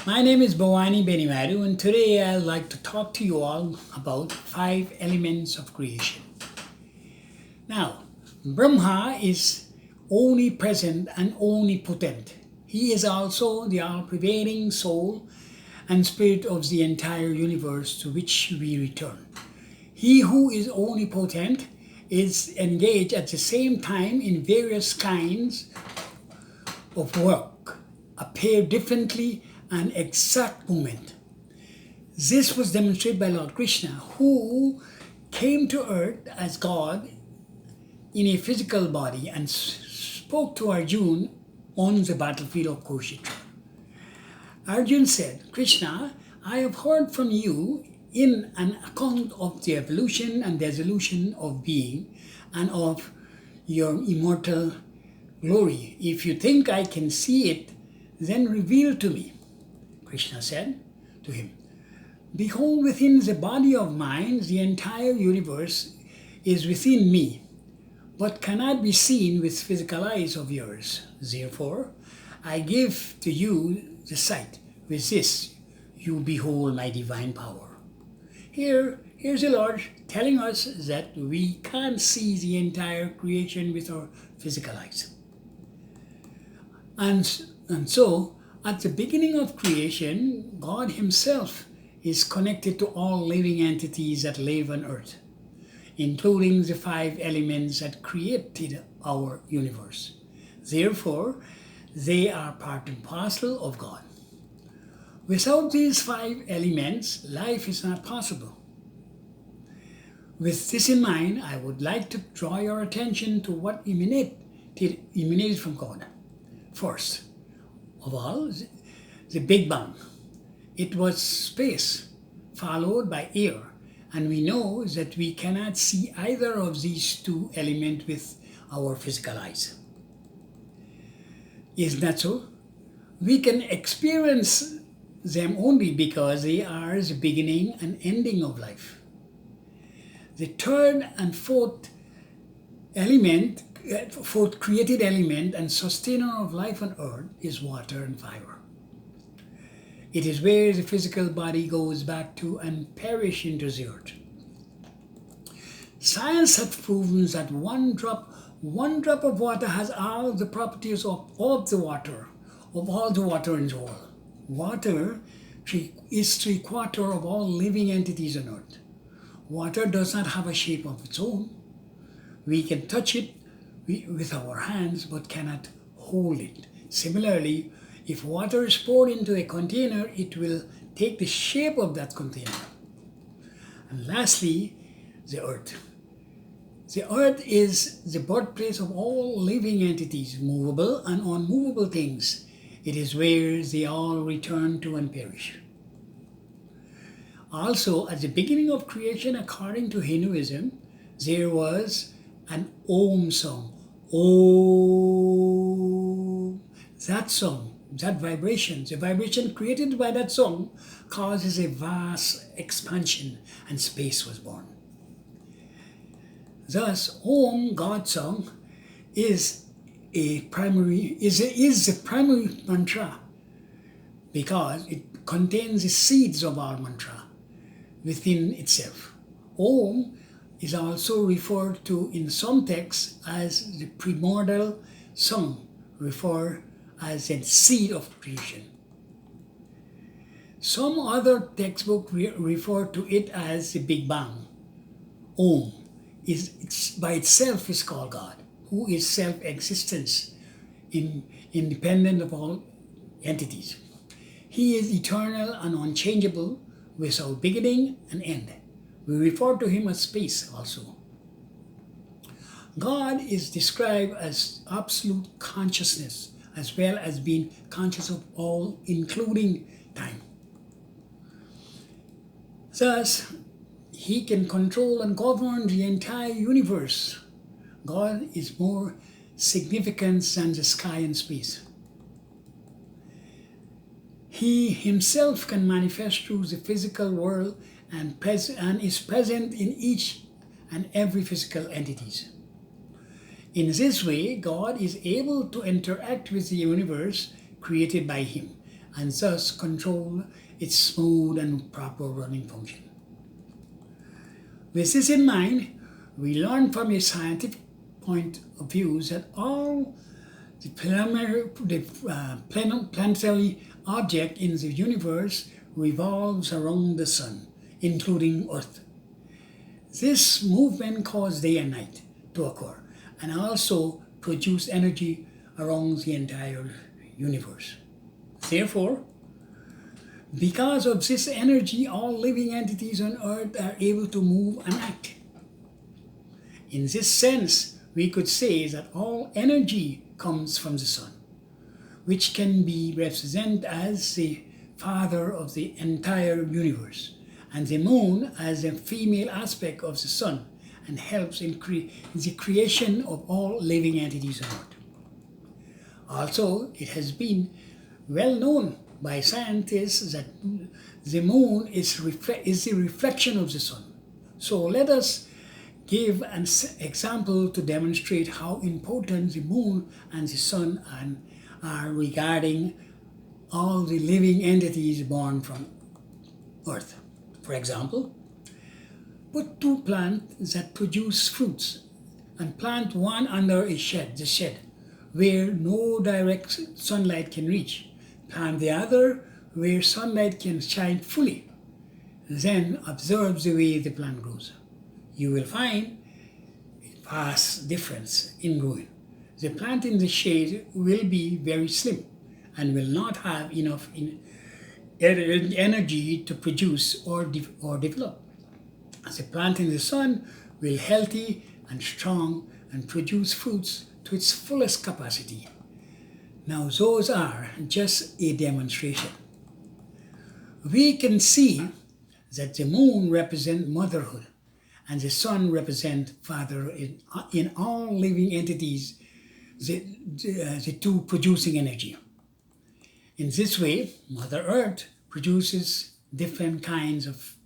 My name is Bhavani Benimadu, and today I'd like to talk to you all about five elements of creation. Now, Brahma is omnipresent and omnipotent. He is also the all pervading soul and spirit of the entire universe to which we return. He who is omnipotent is engaged at the same time in various kinds of work, appear differently and exact moment. This was demonstrated by Lord Krishna, who came to earth as God in a physical body and spoke to Arjuna on the battlefield of Kurukshetra. Arjuna said, Krishna, I have heard from you in an account of the evolution and dissolution of being and of your immortal glory. If you think I can see it, then reveal to me. Krishna said to him, Behold, within the body of mine, the entire universe is within me, but cannot be seen with physical eyes of yours. Therefore, I give to you the sight. With this, you behold my divine power. Here's the Lord telling us that we can't see the entire creation with our physical eyes. And so, at the beginning of creation, God Himself is connected to all living entities that live on earth, including the five elements that created our universe. Therefore, they are part and parcel of God. Without these five elements, life is not possible. With this in mind, I would like to draw your attention to what emanated from God. First of all, the Big Bang. It was space, followed by air, and we know that we cannot see either of these two elements with our physical eyes. Isn't that so? We can experience them only because they are the beginning and ending of life. The third and fourth created element and sustainer of life on earth is water and fire. It is where the physical body goes back to and perish into the earth. Science has proven that one drop of water has all the properties of all the water in the world. Water is 3/4 of all living entities on earth. Water does not have a shape of its own. We can touch it with our hands but cannot hold it. Similarly, if water is poured into a container, it will take the shape of that container. And lastly, the earth. The earth is the birthplace of all living entities, movable and unmovable things. It is where they all return to and perish. Also, at the beginning of creation, according to Hinduism, there was an Om song. Om. That song, that vibration, the vibration created by that song causes a vast expansion and space was born. Thus, Om, God song, is the primary mantra because it contains the seeds of our mantra within itself. Om is also referred to in some texts as the primordial song, referred as a seed of creation. Some other textbooks refer to it as the Big Bang. Om it's by itself is called God, who is self-existence, independent of all entities. He is eternal and unchangeable, without beginning and end. We refer to him as space also. God is described as absolute consciousness, as well as being conscious of all, including time. Thus, he can control and govern the entire universe. God is more significant than the sky and space. He himself can manifest through the physical world and is present in each and every physical entities. In this way, God is able to interact with the universe created by him and thus control its smooth and proper running function. With this in mind, we learn from a scientific point of view that all the planetary object in the universe revolves around the sun, including Earth. This movement causes day and night to occur and also produce energy around the entire universe. Therefore, because of this energy, all living entities on Earth are able to move and act. In this sense, we could say that all energy comes from the sun, which can be represented as the father of the entire universe, and the moon as a female aspect of the sun, and helps in the creation of all living entities on Earth. Also, it has been well known by scientists that the moon is the reflection of the sun. So let us give an example to demonstrate how important the moon and the sun are regarding all the living entities born from Earth. For example, put two plants that produce fruits and plant one under the shed, where no direct sunlight can reach. Plant the other where sunlight can shine fully. Then observe the way the plant grows. You will find a vast difference in growing. The plant in the shade will be very slim and will not have enough energy to produce or develop. The plant in the sun will be healthy and strong and produce fruits to its fullest capacity. Now those are just a demonstration. We can see that the moon represents motherhood and the sun represents father in all living entities, the two producing energy. In this way, Mother Earth produces different kinds of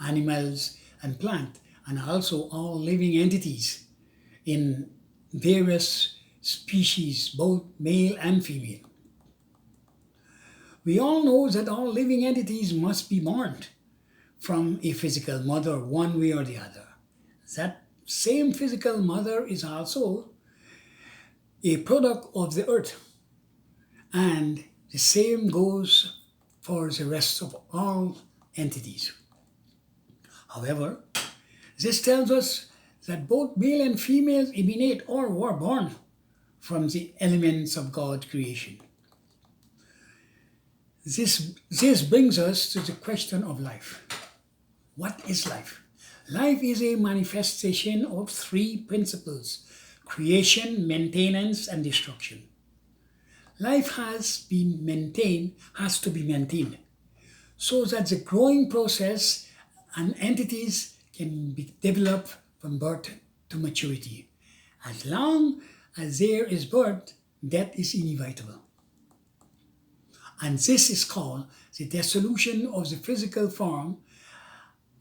animals and plants, and also all living entities in various species, both male and female. We all know that all living entities must be born from a physical mother one way or the other. That same physical mother is also a product of the earth, and the same goes for the rest of all entities. However, this tells us that both male and females emanate or were born from the elements of God's creation. This brings us to the question of life. What is life? Life is a manifestation of three principles: creation, maintenance, and destruction. Life has to be maintained so that the growing process and entities can be developed from birth to maturity. As long as there is birth, death is inevitable. And this is called the dissolution of the physical form,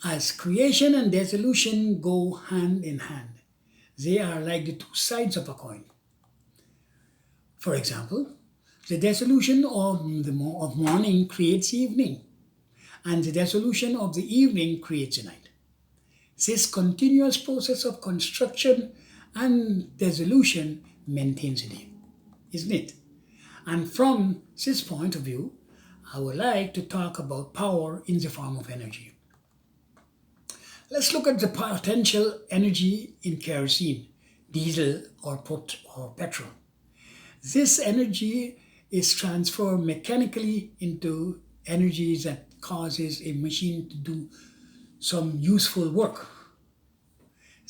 as creation and dissolution go hand in hand. They are like the two sides of a coin. For example, the dissolution of morning creates evening, and the dissolution of the evening creates a night. This continuous process of construction and dissolution maintains a day, isn't it? And from this point of view, I would like to talk about power in the form of energy. Let's look at the potential energy in kerosene, diesel, or petrol. This energy is transformed mechanically into energy that causes a machine to do some useful work.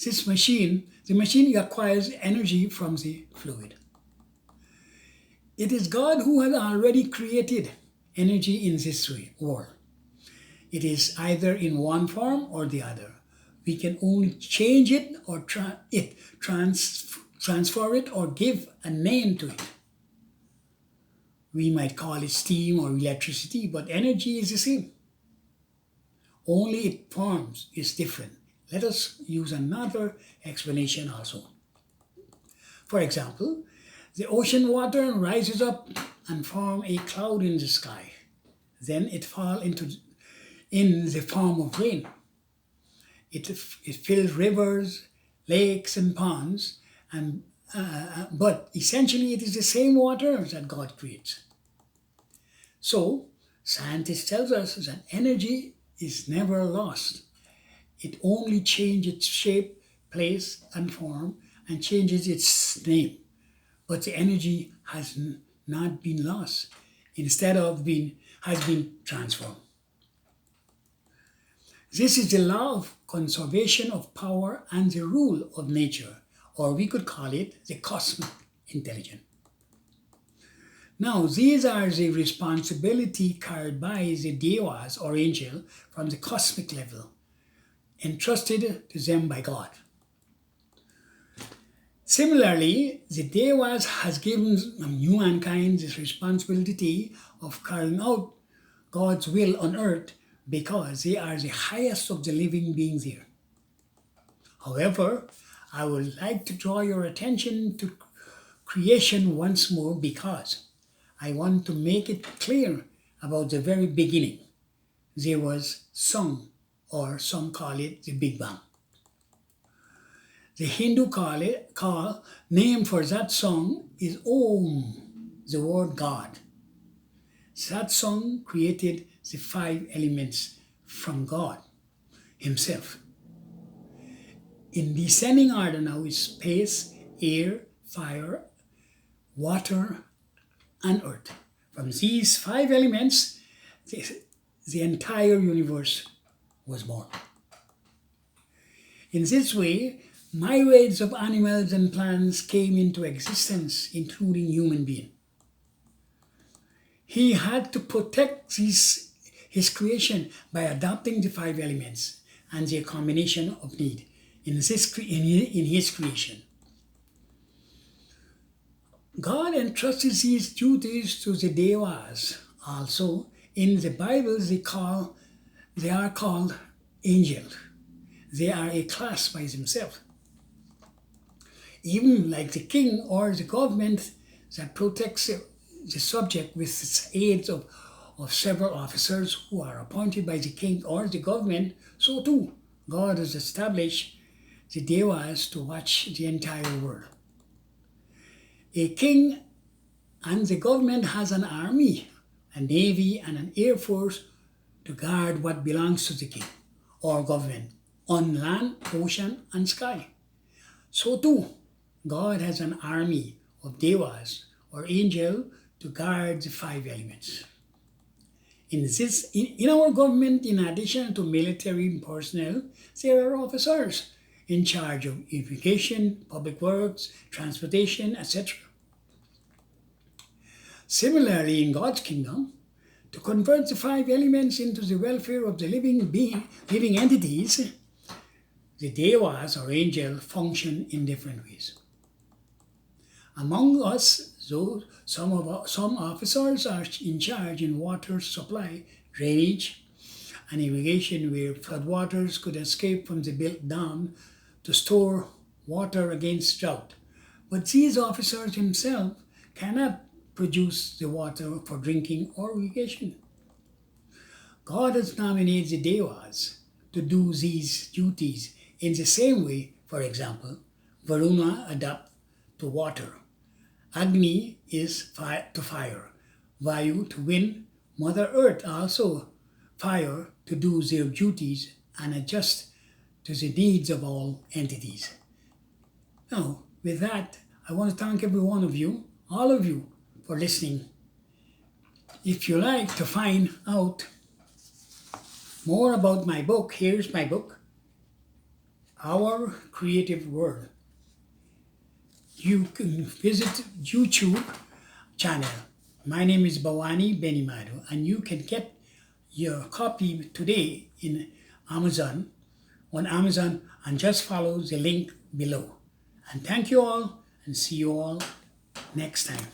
The machine acquires energy from the fluid. It is God who has already created energy in this world. It is either in one form or the other. We can only change it or transfer it or give a name to it. We might call it steam or electricity, but energy is the same. Only its forms is different. Let us use another explanation also. For example, the ocean water rises up and forms a cloud in the sky. then it fall in the form of rain. It fills rivers, lakes, and ponds, and but essentially it is the same water that God creates. So scientists tells us that energy is never lost. It only changes its shape, place, and form, and changes its name. But the energy has not been lost. Instead of being, has been transformed. This is the law of conservation of power and the rule of nature, or we could call it the cosmic intelligence. Now, these are the responsibility carried by the devas or angel from the cosmic level, entrusted to them by God. Similarly, the devas has given humankind this responsibility of carrying out God's will on earth because they are the highest of the living beings here. However, I would like to draw your attention to creation once more because I want to make it clear about the very beginning. There was song, or some call it the Big Bang. The Hindu name for that song is Om, the word God. That song created the 5 elements from God Himself. In descending order now is space, air, fire, water, and earth. From these 5 elements, the entire universe was born. In this way, myriads of animals and plants came into existence, including human beings. He had to protect his creation by adopting the 5 elements and their combination of need in his creation. God entrusted these duties to the devas. Also, in the Bible, they are called angels. They are a class by themselves. Even like the king or the government that protects the subject with the aids of several officers who are appointed by the king or the government, so too God has established the devas to watch the entire world. A king and the government has an army, a navy, and an air force to guard what belongs to the king or government on land, ocean, and sky. So too, God has an army of devas or angels to guard the 5 elements. In our government, in addition to military personnel, there are officers in charge of irrigation, public works, transportation, etc. Similarly, in God's kingdom, to convert the 5 elements into the welfare of the living entities, the devas or angels function in different ways. Among us, some officers are in charge in water supply, drainage, and irrigation where floodwaters could escape from the built dam to store water against drought. But these officers themselves cannot produce the water for drinking or irrigation. God has nominated the devas to do these duties in the same way. For example, Varuna adapts to water, Agni is to fire, Vayu to wind, Mother Earth also fire to do their duties and adjust to the needs of all entities. Now, with that, I want to thank every one of you, all of you, for listening. If you like to find out more about my book, here's my book, Our Creative World. You can visit YouTube channel. My name is Bawani Benimadu, and you can get your copy today on Amazon, and just follow the link below. And thank you all, and see you all next time.